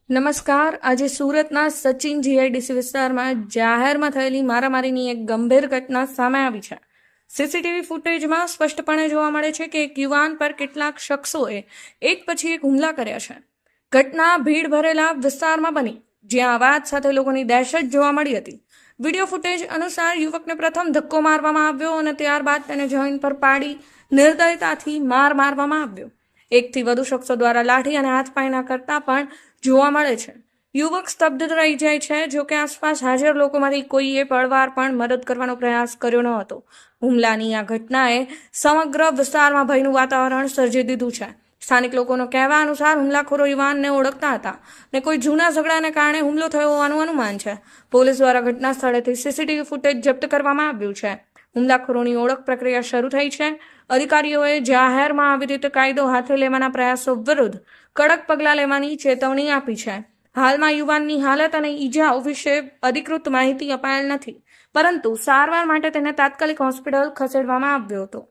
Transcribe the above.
નમસ્કાર. આજે સુરતના સચિન જીઆઈડીસી વિસ્તારમાં જાહેરમાં થયેલી મારામારીની એક ગંભીર ઘટના સામે આવી છે. સીસીટીવી ફૂટેજમાં સ્પષ્ટપણે જોવા મળે છે કે એક યુવાન પર કેટલાક શખ્સોએ એક પછી એક હુમલા કર્યા છે. ઘટના ભીડ ભરેલા વિસ્તારમાં બની, જ્યાં અવાજ સાથે લોકોની દહેશત જોવા મળી હતી. વિડીયો ફૂટેજ અનુસાર યુવકને પ્રથમ ધક્કો મારવામાં આવ્યો અને ત્યારબાદ તેને જમીન પર પાડી નિર્દયતાથી મારવામાં આવ્યો. એકથી વધુ શખ્સો દ્વારા લાઠી અને હાથપાયના કરતા પણ જોવા મળે છે. યુવક સ્તબ્ધ રહી જાય છે. જો કે આસપાસ હાજર લોકોમાંથી કોઈએ પળવાર પણ મદદ કરવાનો પ્રયાસ કર્યો ન હતો. હુમલાની આ ઘટનાએ સમગ્ર વિસ્તારમાં ભયનું વાતાવરણ સર્જી દીધું છે. સ્થાનિક લોકોનો કહેવા અનુસાર હુમલાખોરો યુવાનને ઓળખતા હતા ને કોઈ જૂના ઝઘડાને કારણે હુમલો થયો હોવાનું અનુમાન છે. પોલીસ દ્વારા ઘટના સ્થળેથી સીસીટીવી ફૂટેજ જપ્ત કરવામાં આવ્યું છે. હુમલાખોરોની ઓળખ પ્રક્રિયા શરૂ થઈ છે. અધિકારીઓએ જાહેરમાં આવી રીતે કાયદો હાથે લેવાના પ્રયાસો વિરુદ્ધ કડક પગલાં લેવાની ચેતવણી આપી છે. હાલમાં યુવાનની હાલત અને ઈજાઓ વિશે અધિકૃત માહિતી અપાયેલ નથી, પરંતુ સારવાર માટે તેને તાત્કાલિક હોસ્પિટલ ખસેડવામાં આવ્યો હતો.